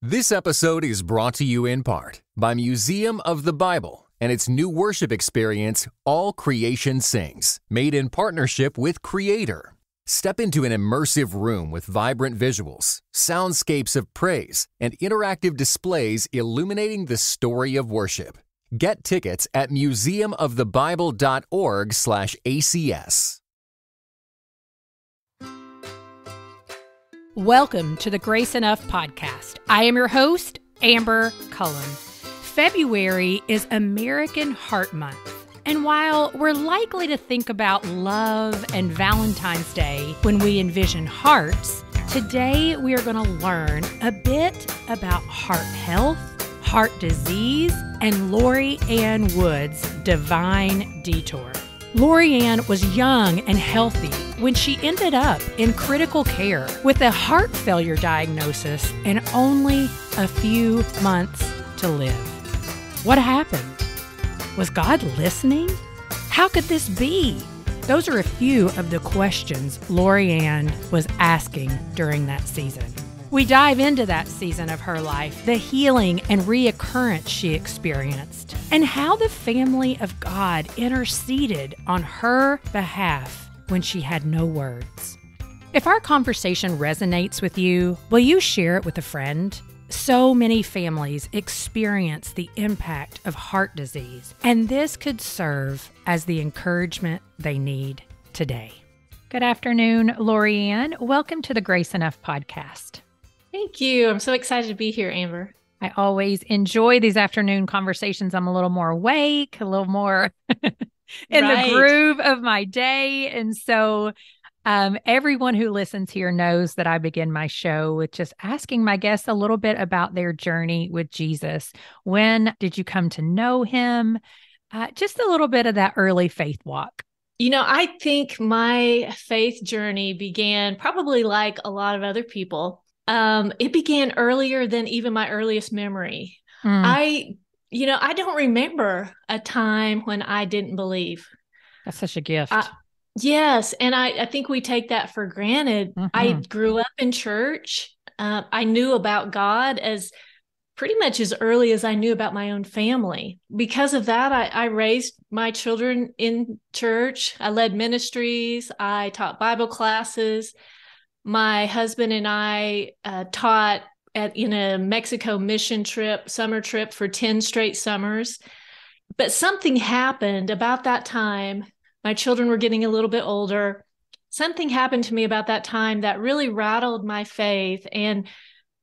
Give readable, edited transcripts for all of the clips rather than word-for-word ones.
This episode is brought to you in part by Museum of the Bible and its new worship experience, All Creation Sings, made in partnership with Creator. Step into an immersive room with vibrant visuals, soundscapes of praise, and interactive displays illuminating the story of worship. Get tickets at museumofthebible.org/ACS. Welcome to the Grace Enough podcast. I am your host, Amber Cullen. February is American Heart Month. And while we're likely to think about love and Valentine's Day when we envision hearts, today we are going to learn a bit about heart health, heart disease, and Lori Ann Wood's Divine Detour. Lori Ann was young and healthy when she ended up in critical care with a heart failure diagnosis and only a few months to live. What happened? Was God listening? How could this be? Those are a few of the questions Lori Ann was asking during that season. We dive into that season of her life, the healing and reoccurrence she experienced, and how the family of God interceded on her behalf when she had no words. If our conversation resonates with you, will you share it with a friend? So many families experience the impact of heart disease, and this could serve as the encouragement they need today. Good afternoon, Lori Ann. Welcome to the Grace Enough podcast. Thank you. I'm so excited to be here, Amber. I always enjoy these afternoon conversations. I'm a little more awake, a little more in the groove of my day. And so everyone who listens here knows that I begin my show with just asking my guests a little bit about their journey with Jesus. When did you come to know him? Just a little bit of that early faith walk. You know, I think my faith journey began probably like a lot of other people. It began earlier than even my earliest memory. I don't remember a time when I didn't believe. That's such a gift. Yes. And I think we take that for granted. Mm-hmm. I grew up in church. I knew about God as pretty much as early as I knew about my own family. Because of that, I raised my children in church. I led ministries. I taught Bible classes. My husband and I taught in a Mexico mission trip, summer trip for 10 straight summers. But something happened about that time. My children were getting a little bit older. Something happened to me about that time that really rattled my faith and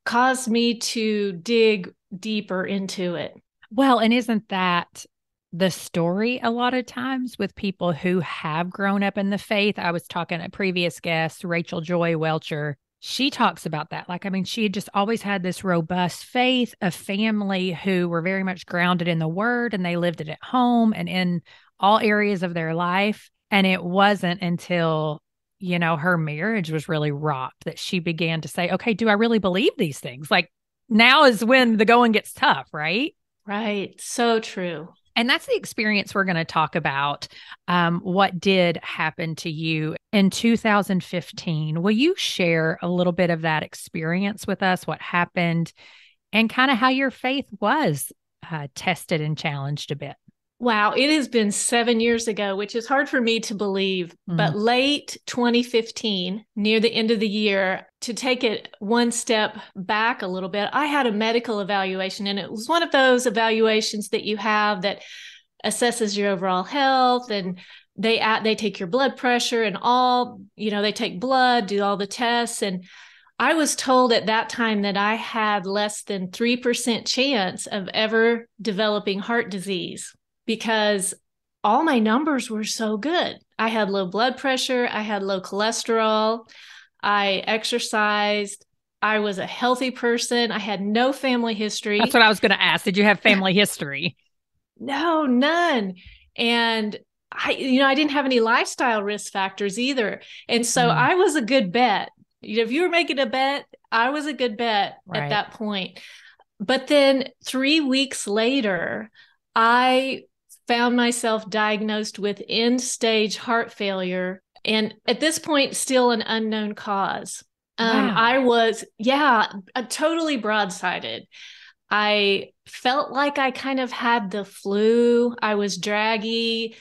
caused me to dig deeper into it. Well, and isn't that the story a lot of times with people who have grown up in the faith? I was talking to a previous guest, Rachel Joy Welcher. She talks about that. She had just always had this robust faith, a family who were very much grounded in the word, and they lived it at home and in all areas of their life. And it wasn't until, her marriage was really rocked that she began to say, okay, do I really believe these things? Now is when the going gets tough, right? Right. So true. And that's the experience we're going to talk about. What did happen to you in 2015? Will you share a little bit of that experience with us, what happened, and kind of how your faith was tested and challenged a bit? Wow, it has been 7 years ago, which is hard for me to believe, but late 2015, near the end of the year, to take it one step back a little bit, I had a medical evaluation, and it was one of those evaluations that you have that assesses your overall health, and they take your blood pressure and all, they take blood, do all the tests. And I was told at that time that I had less than 3% chance of ever developing heart disease, because all my numbers were so good. I had low blood pressure. I had low cholesterol. I exercised. I was a healthy person. I had no family history. That's what I was going to ask. Did you have family history? No, none. And I didn't have any lifestyle risk factors either. And so I was a good bet. If you were making a bet, I was a good bet at that point. But then 3 weeks later, I found myself diagnosed with end-stage heart failure, and at this point, still an unknown cause. Wow. I was, yeah, totally broadsided. I felt like I kind of had the flu. I was draggy.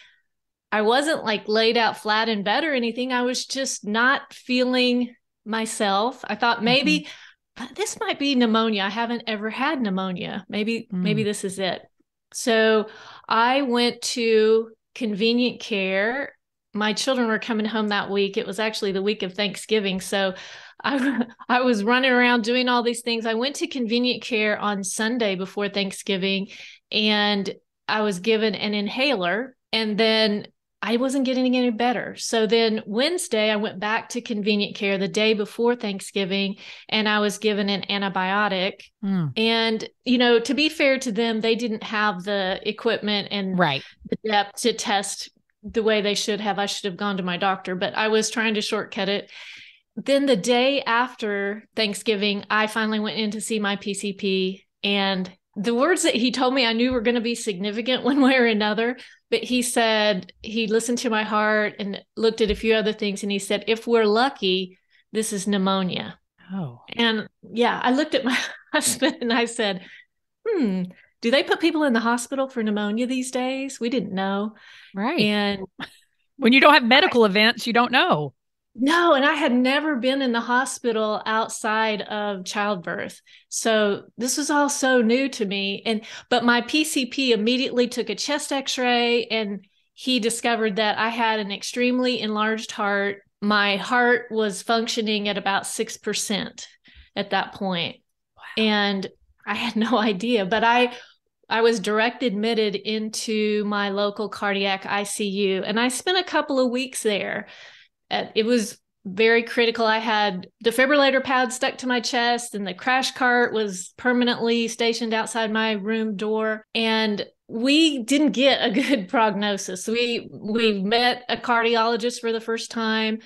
I wasn't like laid out flat in bed or anything. I was just not feeling myself. I thought Mhm. maybe this might be pneumonia. I haven't ever had pneumonia. Maybe Mm. this is it. So I went to convenient care. My children were coming home that week. It was actually the week of Thanksgiving. So I was running around doing all these things. I went to convenient care on Sunday before Thanksgiving, and I was given an inhaler. And then I wasn't getting any better. So then Wednesday, I went back to convenient care the day before Thanksgiving, and I was given an antibiotic. Mm. And, to be fair to them, they didn't have the equipment and Right. the depth to test the way they should have. I should have gone to my doctor, but I was trying to shortcut it. Then the day after Thanksgiving, I finally went in to see my PCP, and the words that he told me I knew were going to be significant one way or another. But he said he listened to my heart and looked at a few other things. And he said, if we're lucky, this is pneumonia. Oh, And yeah, I looked at my husband and I said, do they put people in the hospital for pneumonia these days? We didn't know. right. And When you don't have medical events, you don't know. no, and I had never been in the hospital outside of childbirth. So this was all so new to me. But my PCP immediately took a chest x-ray, and he discovered that I had an extremely enlarged heart. My heart was functioning at about 6% at that point. Wow. And I had no idea, but I was direct admitted into my local cardiac ICU, and I spent a couple of weeks there. It was very critical. I had defibrillator pads stuck to my chest, and the crash cart was permanently stationed outside my room door. And we didn't get a good prognosis. We met a cardiologist for the first time,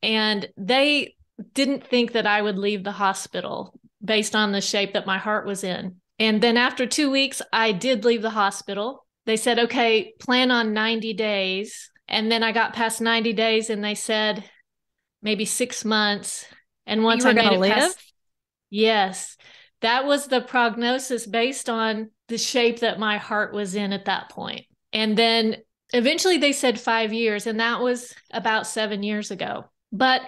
and they didn't think that I would leave the hospital based on the shape that my heart was in. And then after 2 weeks, I did leave the hospital. They said, okay, plan on 90 days. And then I got past 90 days, and they said maybe 6 months. And once You were I going made to it live? past, yes, that was the prognosis based on the shape that my heart was in at that point. And then eventually they said 5 years, and that was about 7 years ago. But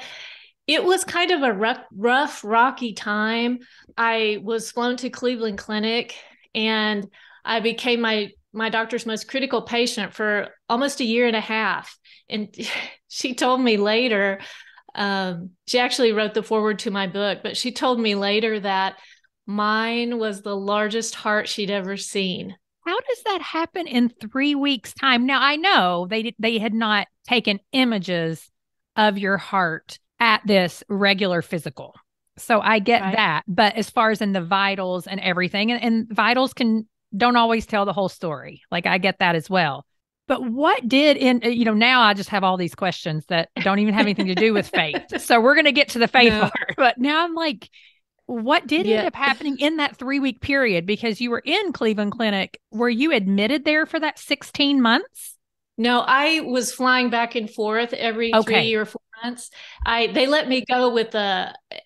it was kind of a rough, rocky time. I was flown to Cleveland Clinic, and I became my doctor's most critical patient for almost a year and a half. And she told me later, she actually wrote the foreword to my book, but she told me later that mine was the largest heart she'd ever seen. How does that happen in 3 weeks' time? Now, I know they had not taken images of your heart at this regular physical. So I get Right. that. But as far as in the vitals and everything, and vitals don't always tell the whole story. Like I get that as well. But what did now I just have all these questions that don't even have anything to do with faith. So we're going to get to the faith No. part. But now I'm like, what did end Yeah. up happening in that 3 week period? Because you were in Cleveland Clinic. Were you admitted there for that 16 months? No, I was flying back and forth every Okay. 3 or 4 months. They let me go with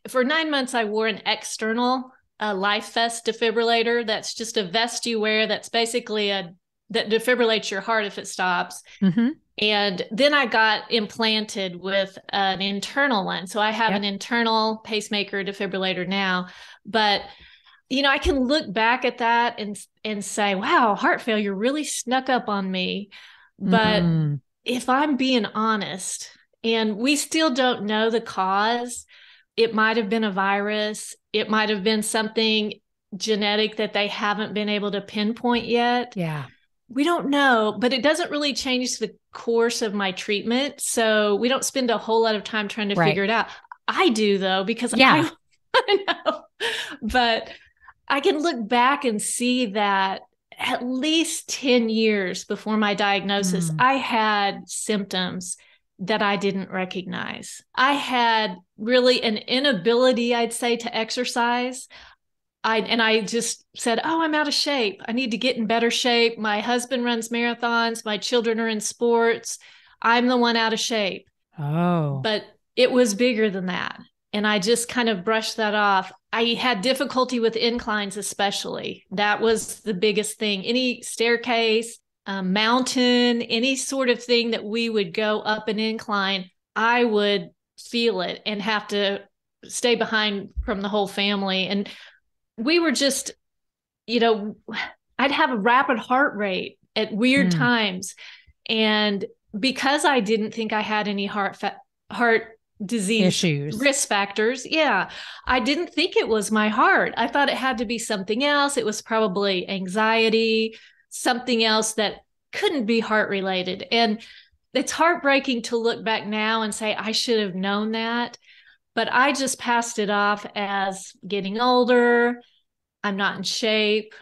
for 9 months. I wore an external life vest defibrillator. That's just a vest you wear. That's basically that defibrillates your heart if it stops. Mm-hmm. And then I got implanted with an internal one. So I have Yep. an internal pacemaker defibrillator now. But I can look back at that and say, wow, heart failure really snuck up on me. But if I'm being honest, and we still don't know the cause, it might have been a virus. It might have been something genetic that they haven't been able to pinpoint yet. Yeah. We don't know, but it doesn't really change the course of my treatment. So we don't spend a whole lot of time trying to Right. figure it out. I do, though, because Yeah. I know. But I can look back and see that at least 10 years before my diagnosis, I had symptoms that I didn't recognize. I had really an inability, I'd say, to exercise. I just said, oh, I'm out of shape. I need to get in better shape. My husband runs marathons. My children are in sports. I'm the one out of shape. Oh. But it was bigger than that. And I just kind of brushed that off. I had difficulty with inclines, especially. That was the biggest thing. Any staircase, mountain, any sort of thing that we would go up an incline, I would feel it and have to stay behind from the whole family. And we were just, I'd have a rapid heart rate at weird times. And because I didn't think I had any heart disease issues, risk factors. Yeah. I didn't think it was my heart. I thought it had to be something else. It was probably anxiety, something else that couldn't be heart related. And it's heartbreaking to look back now and say, I should have known that. But I just passed it off as getting older. I'm not in shape.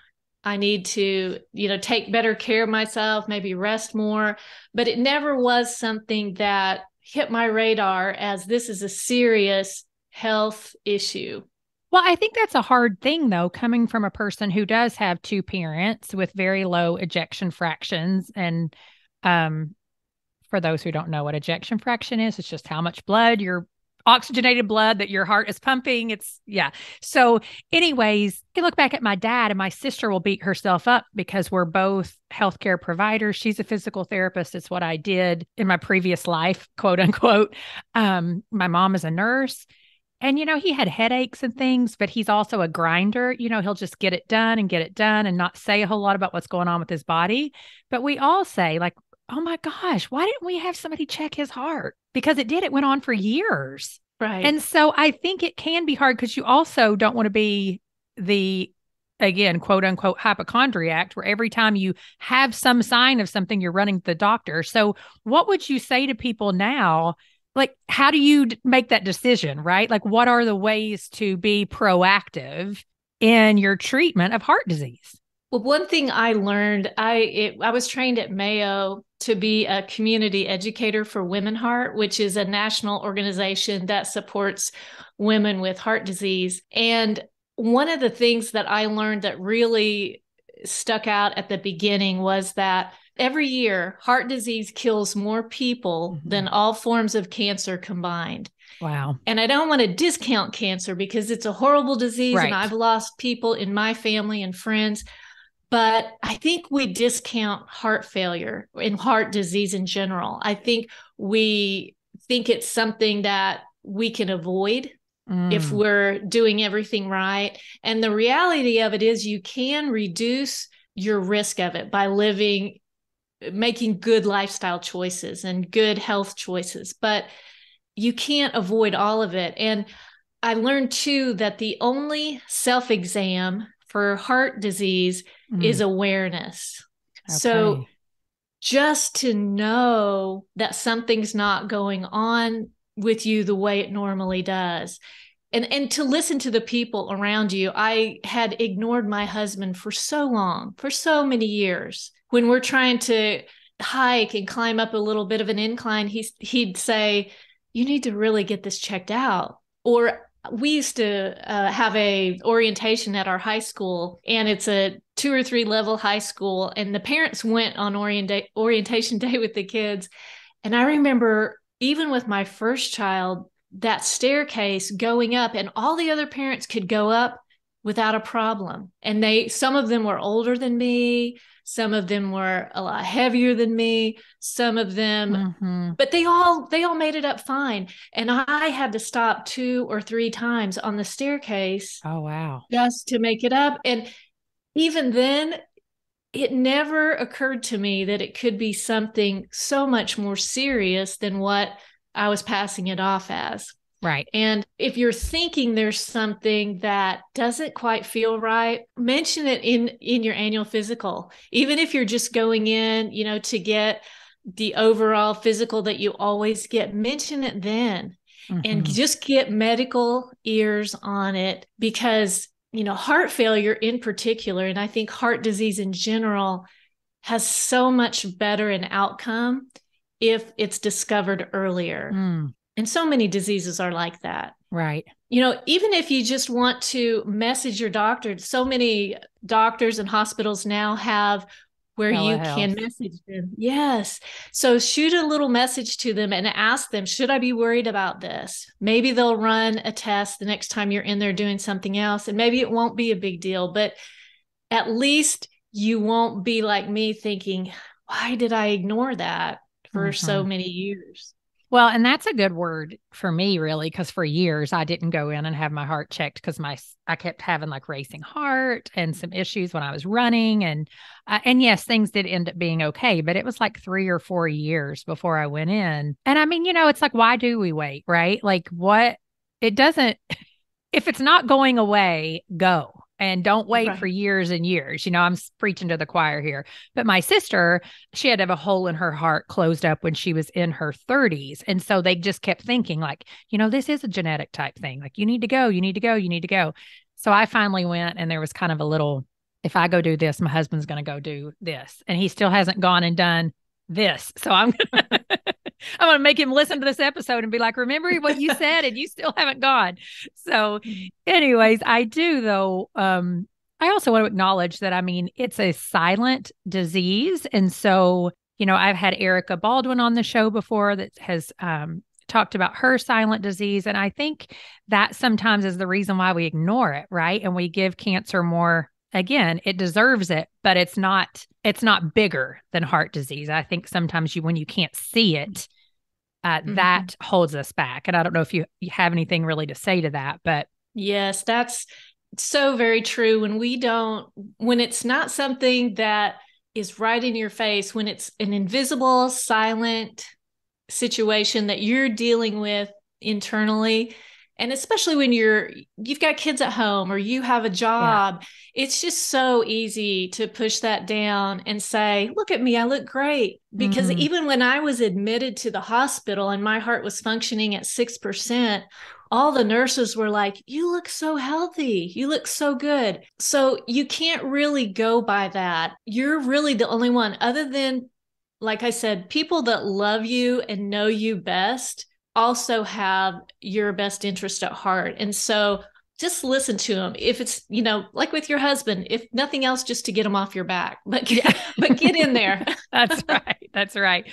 I need to, take better care of myself, maybe rest more. But it never was something that hit my radar as this is a serious health issue. Well, I think that's a hard thing, though, coming from a person who does have two parents with very low ejection fractions. And for those who don't know what ejection fraction is, it's just how much blood, your oxygenated blood that your heart is pumping. So anyways, I look back at my dad, and my sister will beat herself up because we're both healthcare providers. She's a physical therapist. It's what I did in my previous life, quote unquote. My mom is a nurse. And, he had headaches and things, but he's also a grinder. He'll just get it done and not say a whole lot about what's going on with his body. But we all say, like, oh my gosh, why didn't we have somebody check his heart? Because it went on for years. Right. And so I think it can be hard because you also don't want to be the, again, quote unquote, hypochondriac, where every time you have some sign of something, you're running to the doctor. So what would you say to people now? Like, how do you make that decision, right? Like, what are the ways to be proactive in your treatment of heart disease? Well, one thing I learned, I was trained at Mayo to be a community educator for Women Heart, which is a national organization that supports women with heart disease. And one of the things that I learned that really stuck out at the beginning was that every year, heart disease kills more people than all forms of cancer combined. Wow. And I don't want to discount cancer because it's a horrible disease, right. And I've lost people in my family and friends. But I think we discount heart failure and heart disease in general. I think we think it's something that we can avoid if we're doing everything right. And the reality of it is you can reduce your risk of it by making good lifestyle choices and good health choices, but you can't avoid all of it. And I learned too that the only self-exam for heart disease is awareness. Okay. So just to know that something's not going on with you the way it normally does. And to listen to the people around you. I had ignored my husband for so long, for so many years. When we're trying to hike and climb up a little bit of an incline, he'd say, you need to really get this checked out. Or we used to have a orientation at our high school, and it's a 2 or 3 level high school. And the parents went on orientation day with the kids. And I remember even with my first child, that staircase going up, and all the other parents could go up without a problem. And some of them were older than me. Some of them were a lot heavier than me. Some of them, but they all made it up fine. And I had to stop 2 or 3 times on the staircase. Oh, wow. Just to make it up. And even then, it never occurred to me that it could be something so much more serious than what I was passing it off as. Right. And if you're thinking there's something that doesn't quite feel right, mention it in your annual physical. Even if you're just going in, to get the overall physical that you always get, mention it then. And just get medical ears on it, because, heart failure in particular, and I think heart disease in general, has so much better an outcome if it's discovered earlier. And so many diseases are like that. Right. Even if you just want to message your doctor, so many doctors and hospitals now have where you can Telehealth. message them. Yes. So shoot a little message to them and ask them, should I be worried about this? Maybe they'll run a test the next time you're in there doing something else, and maybe it won't be a big deal, but at least you won't be like me thinking, why did I ignore that for so many years? Well, and that's a good word for me, really, because for years I didn't go in and have my heart checked because I kept having like racing heart and some issues when I was running, and yes, things did end up being okay, but it was like 3 or 4 years before I went in. And I mean, it's like, why do we wait, right? Like, what? It doesn't. If it's not going away, go. And don't wait for years and years. I'm preaching to the choir here. But my sister, she had to have a hole in her heart closed up when she was in her 30s. And so they just kept thinking like, this is a genetic type thing. Like, you need to go, you need to go, you need to go. So I finally went, and there was kind of a little, if I go do this, my husband's going to go do this. And he still hasn't gone and done this. So I'm going to make him listen to this episode and be like, remember what you said, and you still haven't gone. So anyways, I do though. I also want to acknowledge that, I mean, it's a silent disease. And so, I've had Erica Baldwin on the show before that has, talked about her silent disease. And I think that sometimes is the reason why we ignore it. Right. And we give cancer more. Again, it deserves it, but it's not bigger than heart disease. I think sometimes when you can't see it, that holds us back. And I don't know if you have anything really to say to that, but. Yes, that's so very true. When it's not something that is right in your face, when it's an invisible, silent situation that you're dealing with internally, and especially when you've got kids at home or you have a job, it's just so easy to push that down and say, look at me, I look great. Because even when I was admitted to the hospital and my heart was functioning at 6%, all the nurses were like, you look so healthy. You look so good. So you can't really go by that. You're really the only one, other than, like I said, people that love you and know you best also have your best interest at heart. And so just listen to them. If it's, like with your husband, if nothing else, just to get them off your back, but get in there. That's right. That's right.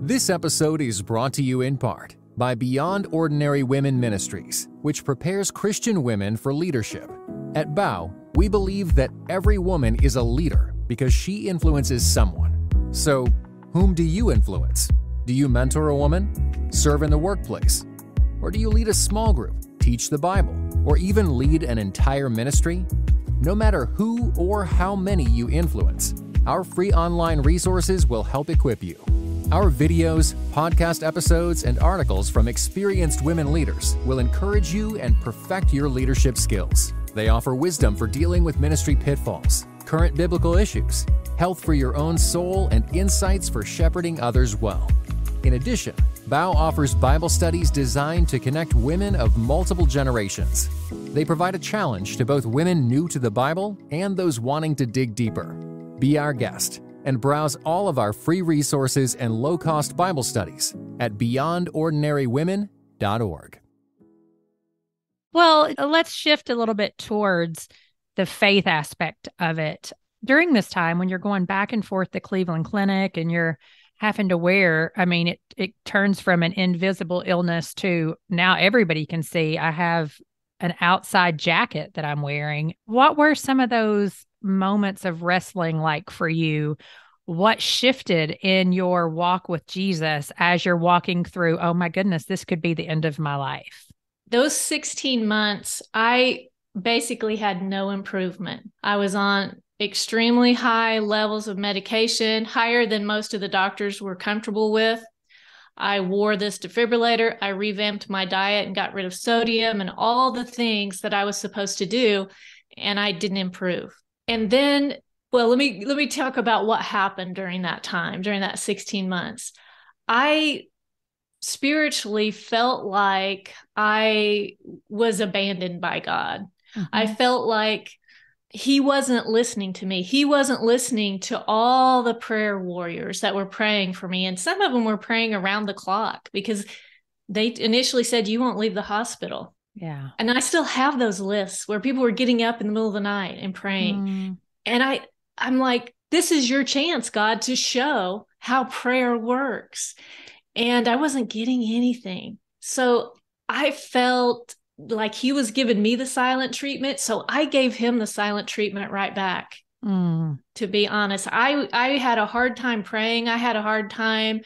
This episode is brought to you in part by Beyond Ordinary Women Ministries, which prepares Christian women for leadership. At BOW, we believe that every woman is a leader because she influences someone. So, whom do you influence? Do you mentor a woman? Serve in the workplace? Or do you lead a small group, teach the Bible, or even lead an entire ministry? No matter who or how many you influence, our free online resources will help equip you. Our videos, podcast episodes, and articles from experienced women leaders will encourage you and perfect your leadership skills. They offer wisdom for dealing with ministry pitfalls, current biblical issues, health for your own soul, and insights for shepherding others well. In addition, BOW offers Bible studies designed to connect women of multiple generations. They provide a challenge to both women new to the Bible and those wanting to dig deeper. Be our guest and browse all of our free resources and low-cost Bible studies at beyondordinarywomen.org. Well, let's shift a little bit towards the faith aspect of it. During this time, when you're going back and forth to Cleveland Clinic and you're having to wear, I mean, it turns from an invisible illness to now everybody can see I have an outside jacket that I'm wearing. What were some of those moments of wrestling like for you? What shifted in your walk with Jesus as you're walking through, oh my goodness, this could be the end of my life? Those 16 months, I basically had no improvement. I was on extremely high levels of medication, higher than most of the doctors were comfortable with. I wore this defibrillator. I revamped my diet and got rid of sodium and all the things that I was supposed to do, and I didn't improve. And then, well, let me talk about what happened during that time, during that 16 months. I spiritually felt like I was abandoned by God. I felt like He wasn't listening to me. He wasn't listening to all the prayer warriors that were praying for me. And some of them were praying around the clock because they initially said, you won't leave the hospital. Yeah. And I still have those lists where people were getting up in the middle of the night and praying. And I'm like, this is your chance, God, to show how prayer works. And I wasn't getting anything. So I felt like he was giving me the silent treatment. So I gave him the silent treatment right back. To be honest, I had a hard time praying. I had a hard time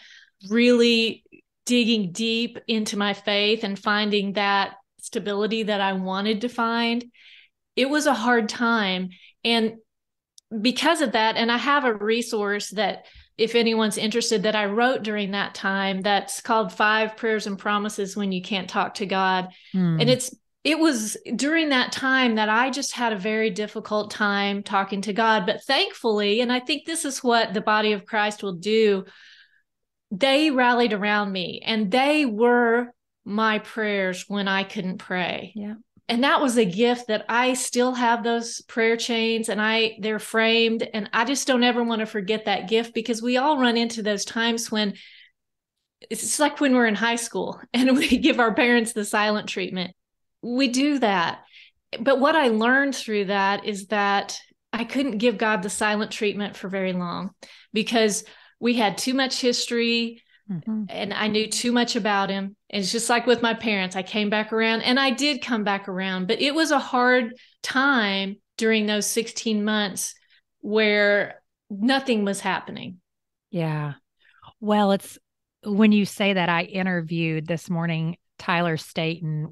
really digging deep into my faith and finding that stability that I wanted to find. It was a hard time. And because of that, and I have a resource that if anyone's interested that I wrote during that time, that's called 5 Prayers and Promises When You Can't Talk to God. And it was during that time that I just had a very difficult time talking to God. But thankfully, and I think this is what the body of Christ will do, they rallied around me and they were my prayers when I couldn't pray. Yeah. And that was a gift that I still have those prayer chains and they're framed. And I just don't ever want to forget that gift, because we all run into those times when it's like when we're in high school and we give our parents the silent treatment. We do that. But what I learned through that is that I couldn't give God the silent treatment for very long, because we had too much history. And I knew too much about him. And it's just like with my parents, I came back around, and I did come back around, but it was a hard time during those 16 months where nothing was happening. Yeah. Well, it's when you say that, I interviewed this morning Tyler Staton,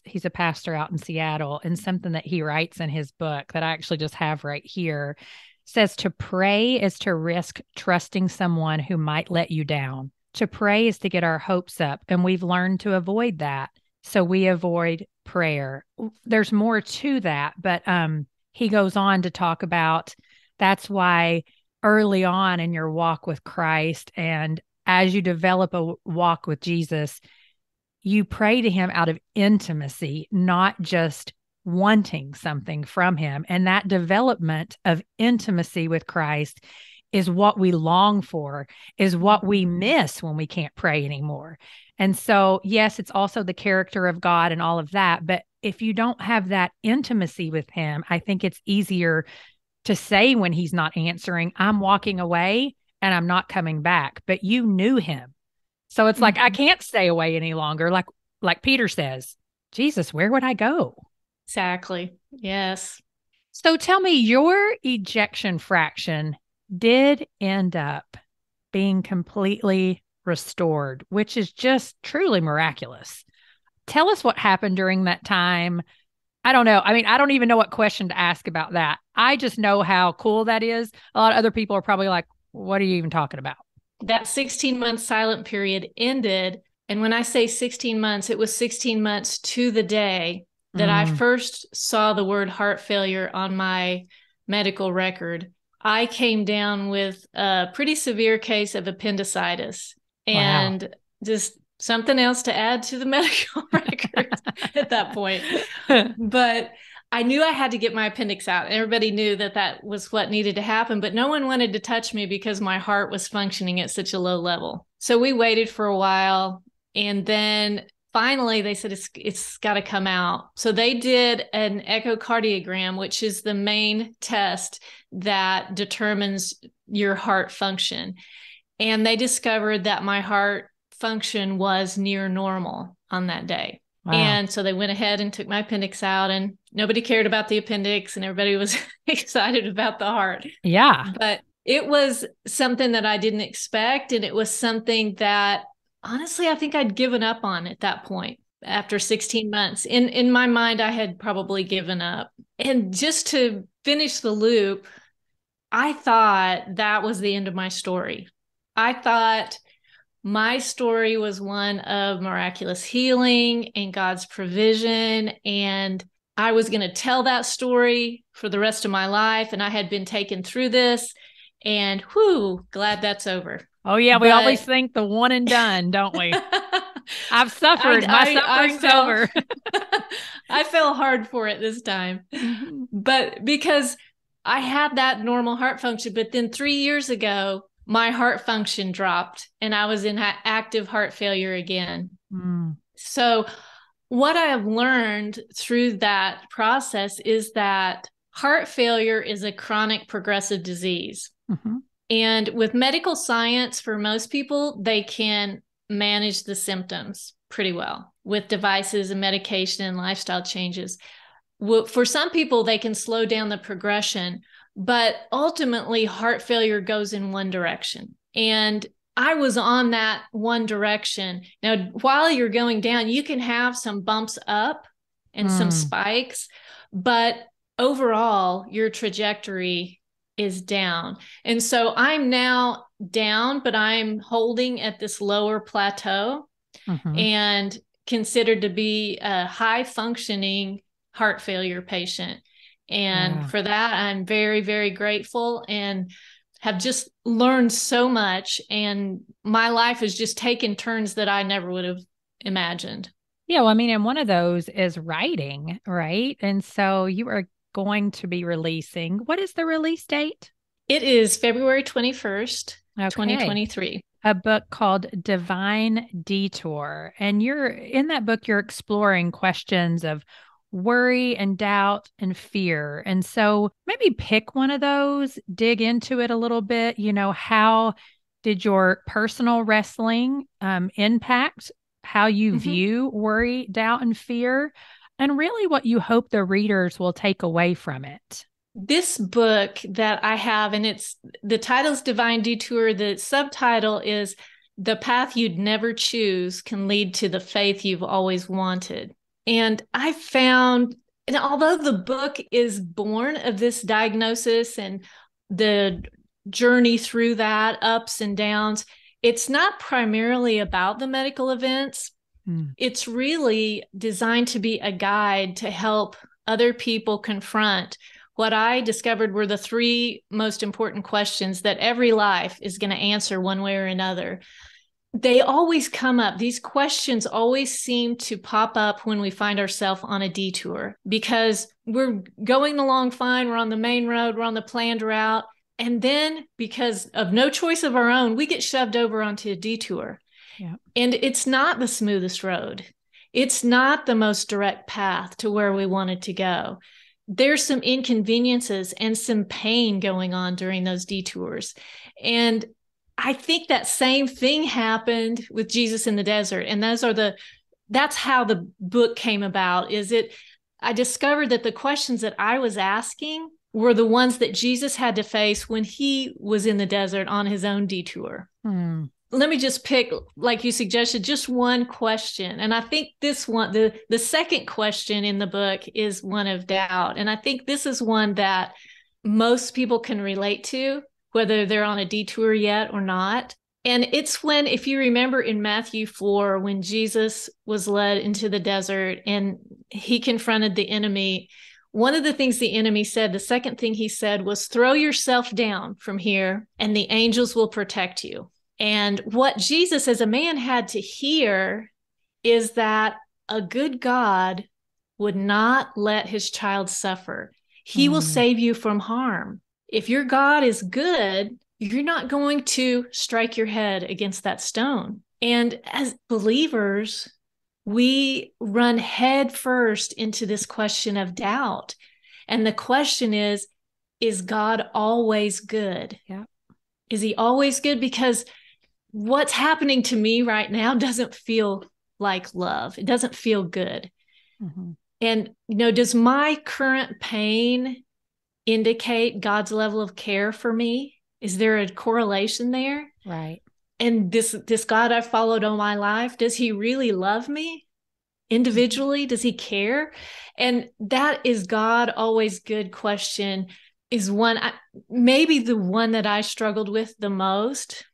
he's a pastor out in Seattle, and something that he writes in his book that I actually just have right here says to pray is to risk trusting someone who might let you down. To pray is to get our hopes up, and we've learned to avoid that. So we avoid prayer. There's more to that, but he goes on to talk about that's why early on in your walk with Christ, and as you develop a walk with Jesus, you pray to him out of intimacy, not just wanting something from him. And that development of intimacy with Christ is what we long for, is what we miss when we can't pray anymore. And so, yes, it's also the character of God and all of that. But if you don't have that intimacy with him, I think it's easier to say when he's not answering, I'm walking away and I'm not coming back. But you knew him. So it's like, I can't stay away any longer. Like Peter says, Jesus, where would I go? Exactly. Yes. So tell me, your ejection fraction did end up being completely restored, which is just truly miraculous. Tell us what happened during that time. I don't know. I mean, I don't even know what question to ask about that. I just know how cool that is. A lot of other people are probably like, what are you even talking about? That 16-month silent period ended. And when I say 16 months, it was 16 months to the day that I first saw the word heart failure on my medical record. I came down with a pretty severe case of appendicitis and just something else to add to the medical record at that point. But I knew I had to get my appendix out. Everybody knew that was what needed to happen, but no one wanted to touch me because my heart was functioning at such a low level. So we waited for a while, and then finally they said it's got to come out. So they did an echocardiogram, which is the main test that determines your heart function. And they discovered that my heart function was near normal on that day. Wow. And so they went ahead and took my appendix out, and nobody cared about the appendix and everybody was excited about the heart. Yeah. But it was something that I didn't expect. And it was something that honestly, I think I'd given up on at that point. After 16 months, in my mind, I had probably given up. And just to finish the loop, I thought that was the end of my story. I thought my story was one of miraculous healing and God's provision. And I was going to tell that story for the rest of my life. And I had been taken through this, and glad that's over. Oh, yeah. We always think the one and done, don't we? I've suffered. My suffering's over. I fell hard for it this time. But because I had that normal heart function, but then 3 years ago, my heart function dropped and I was in active heart failure again. So what I have learned through that process is that heart failure is a chronic progressive disease. Mm-hmm. And with medical science, for most people, they can manage the symptoms pretty well with devices and medication and lifestyle changes. For some people, they can slow down the progression, but ultimately heart failure goes in one direction. And I was on that one direction. Now, while you're going down, you can have some bumps up and some spikes, but overall, your trajectory is down. And so I'm now down, but I'm holding at this lower plateau and considered to be a high functioning heart failure patient. And for that, I'm very, very grateful and have just learned so much. And my life has just taken turns that I never would have imagined. Yeah. Well, I mean, and one of those is writing, right? And so you are going to be releasing. What is the release date? It is February 21st, 2023. A book called Divine Detour. And in that book, you're exploring questions of worry and doubt and fear. And so maybe pick one of those, dig into it a little bit. How did your personal wrestling impact how you view worry, doubt, and fear? And really what you hope the readers will take away from it. This book that I have, and the title's Divine Detour. The subtitle is The Path You'd Never Choose Can Lead to the Faith You've Always Wanted. And I found, and although the book is born of this diagnosis and the journey through that, ups and downs, it's not primarily about the medical events. It's really designed to be a guide to help other people confront what I discovered were the three most important questions that every life is going to answer one way or another. They always come up. These questions always seem to pop up when we find ourselves on a detour, because we're going along fine. We're on the main road. We're on the planned route. And then because of no choice of our own, we get shoved over onto a detour. Yeah. And it's not the smoothest road. It's not the most direct path to where we wanted to go. There's some inconveniences and some pain going on during those detours. And I think that same thing happened with Jesus in the desert. And that's how the book came about. I discovered that the questions that I was asking were the ones that Jesus had to face when he was in the desert on his own detour. Let me just pick, like you suggested, just one question. And I think this one, the second question in the book is one of doubt. And I think this is one that most people can relate to, whether they're on a detour yet or not. And it's when, if you remember in Matthew 4, when Jesus was led into the desert and he confronted the enemy, one of the things the enemy said, the second thing he said was, throw yourself down from here and the angels will protect you. And what Jesus as a man had to hear is that a good God would not let his child suffer. He will save you from harm. If your God is good, you're not going to strike your head against that stone. And as believers, we run head first into this question of doubt. And the question is God always good? Yeah. Is he always good? Because what's happening to me right now doesn't feel like love. It doesn't feel good. And, does my current pain indicate God's level of care for me? Is there a correlation there? Right. And this God I've followed all my life, does he really love me individually? Does he care? And that is God always good question is maybe the one that I struggled with the most,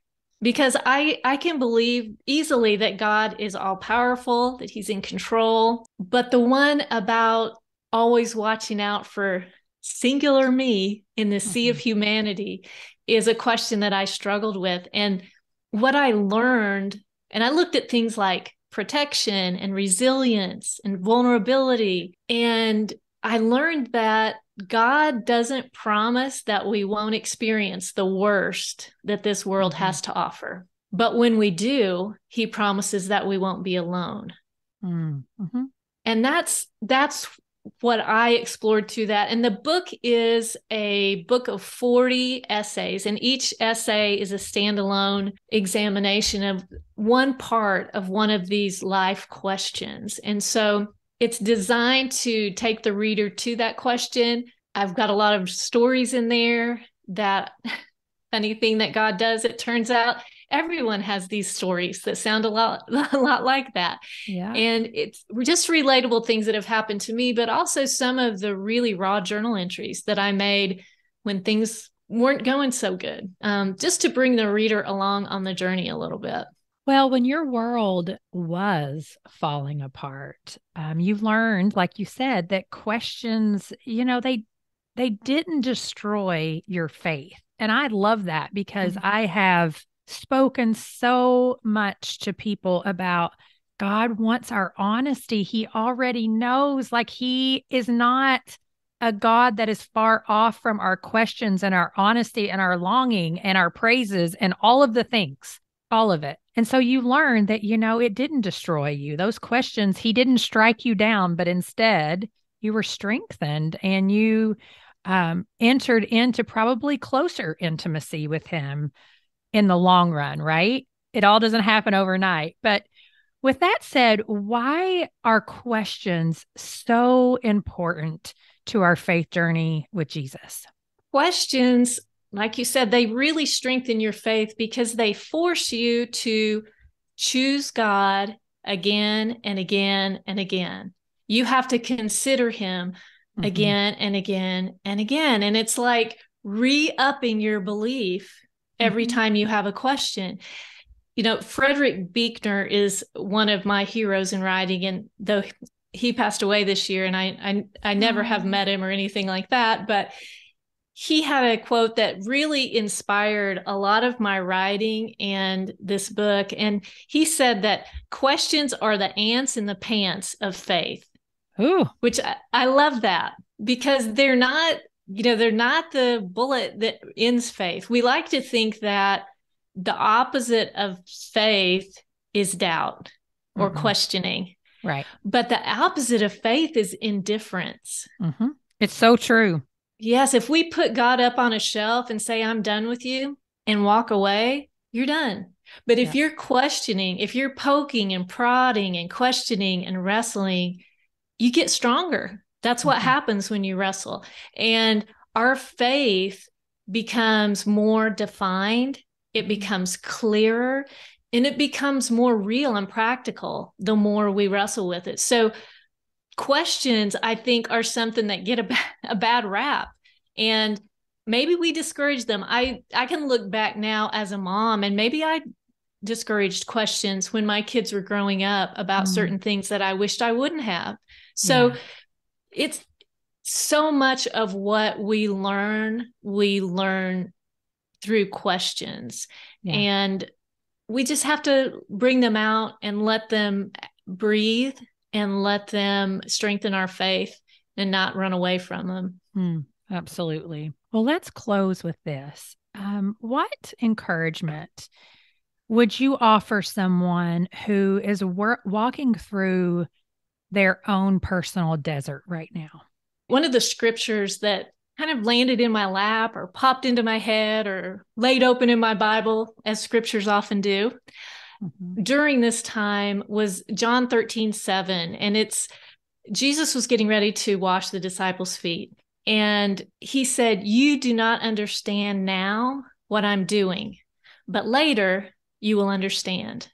because I can believe easily that God is all powerful, that he's in control. But the one about always watching out for singular me in the sea of humanity is a question that I struggled with. And what I learned, and I looked at things like protection and resilience and vulnerability, and I learned that God doesn't promise that we won't experience the worst that this world has to offer. But when we do, he promises that we won't be alone. And that's what I explored through that. And the book is a book of 40 essays, and each essay is a standalone examination of one part of one of these life questions. And so it's designed to take the reader to that question. I've got a lot of stories in there. That funny thing that God does, it turns out everyone has these stories that sound a lot like that. Yeah. And it's just relatable things that have happened to me, but also some of the really raw journal entries that I made when things weren't going so good, just to bring the reader along on the journey a little bit. Well, when your world was falling apart, you've learned, like you said, that questions, they didn't destroy your faith. And I love that because I have spoken so much to people about God wants our honesty. He already knows, like he is not a God that is far off from our questions and our honesty and our longing and our praises and all of the things, all of it. And so you learn that, it didn't destroy you. Those questions, he didn't strike you down, but instead you were strengthened and you entered into probably closer intimacy with him in the long run, right? It all doesn't happen overnight. But with that said, why are questions so important to our faith journey with Jesus? Questions, like you said, they really strengthen your faith because they force you to choose God again and again and again. You have to consider him again and again and again. And it's like re-upping your belief every time you have a question. Frederick Buechner is one of my heroes in writing, and though he passed away this year, and I never have met him or anything like that, but he had a quote that really inspired a lot of my writing and this book. And he said that questions are the ants in the pants of faith. Ooh. Which I love that, because they're not the bullet that ends faith. We like to think that the opposite of faith is doubt or questioning. Right. But the opposite of faith is indifference. It's so true. Yes. If we put God up on a shelf and say, I'm done with you, and walk away, you're done. But if you're questioning, if you're poking and prodding and questioning and wrestling, you get stronger. That's what happens when you wrestle. And our faith becomes more defined. It becomes clearer, and it becomes more real and practical the more we wrestle with it. So questions, I think, are something that get a bad rap, and maybe we discourage them. I can look back now as a mom, and maybe I discouraged questions when my kids were growing up about certain things that I wished I wouldn't have. So it's so much of what we learn through questions. And we just have to bring them out and let them breathe and let them strengthen our faith and not run away from them. Absolutely. Well, let's close with this. What encouragement would you offer someone who is walking through their own personal desert right now? One of the scriptures that kind of landed in my lap or popped into my head or laid open in my Bible, as scriptures often do, during this time was John 13:7. And it's Jesus was getting ready to wash the disciples' feet. And he said, you do not understand now what I'm doing, but later you will understand.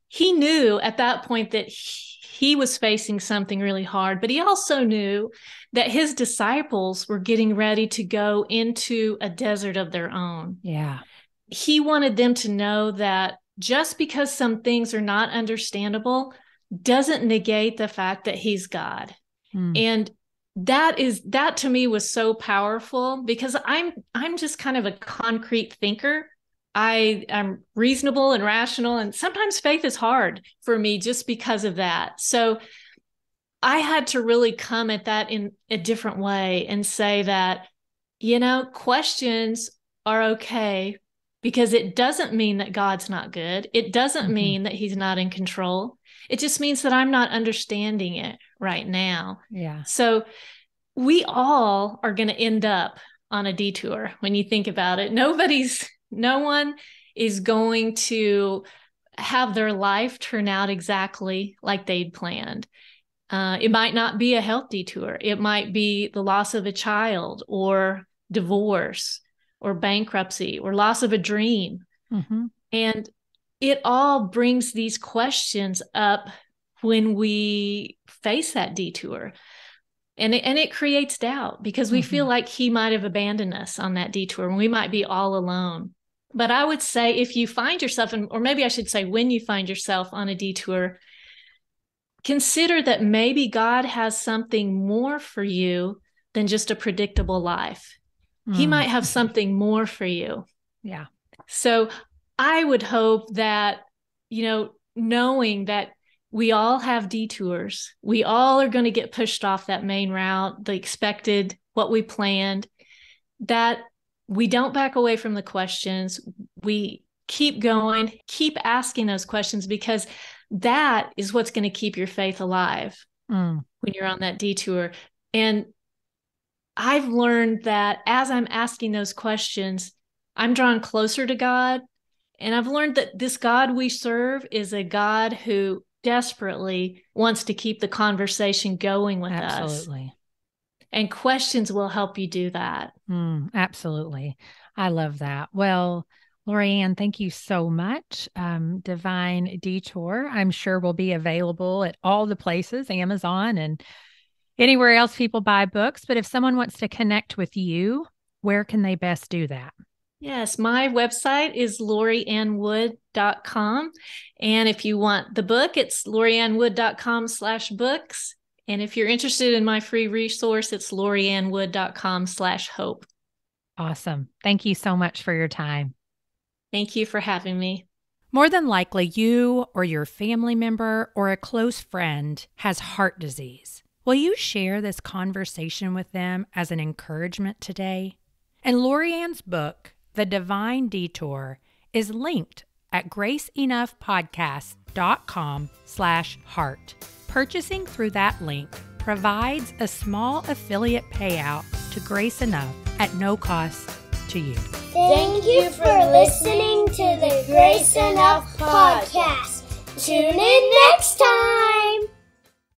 He knew at that point that he was facing something really hard, but he also knew that his disciples were getting ready to go into a desert of their own. Yeah. He wanted them to know that just because some things are not understandable doesn't negate the fact that he's God. And that to me was so powerful, because I'm just kind of a concrete thinker. I'm reasonable and rational, and sometimes faith is hard for me just because of that. So I had to really come at that in a different way and say that, questions are okay, because it doesn't mean that God's not good. It doesn't mean that he's not in control. It just means that I'm not understanding it right now. Yeah. So we all are going to end up on a detour when you think about it. No one is going to have their life turn out exactly like they'd planned. It might not be a health detour. It might be the loss of a child or divorce or bankruptcy or loss of a dream. And it all brings these questions up when we face that detour. And it creates doubt because we feel like he might have abandoned us on that detour and we might be all alone. But I would say if you find yourself, or maybe I should say when you find yourself on a detour, consider that maybe God has something more for you than just a predictable life. He might have something more for you. Yeah. So I would hope that, knowing that we all have detours, we all are going to get pushed off that main route, the expected, what we planned, that we don't back away from the questions. We keep going, keep asking those questions, because that is what's going to keep your faith alive when you're on that detour. And I've learned that as I'm asking those questions, I'm drawn closer to God. And I've learned that this God we serve is a God who desperately wants to keep the conversation going with us. Absolutely. And questions will help you do that. Absolutely. I love that. Well, Lori-Ann, thank you so much. Divine Detour, I'm sure will be available at all the places, Amazon and anywhere else people buy books. But if someone wants to connect with you, where can they best do that? Yes, my website is loriannwood.com. And if you want the book, it's loriannwood.com/books. And if you're interested in my free resource, it's loriannwood.com/hope. Awesome. Thank you so much for your time. Thank you for having me. More than likely, you or your family member or a close friend has heart disease. Will you share this conversation with them as an encouragement today? And Lori-Ann's book, The Divine Detour, is linked at graceenoughpodcast.com/heart. Purchasing through that link provides a small affiliate payout to Grace Enough at no cost to you. Thank you for listening to the Grace Enough podcast. Tune in next time.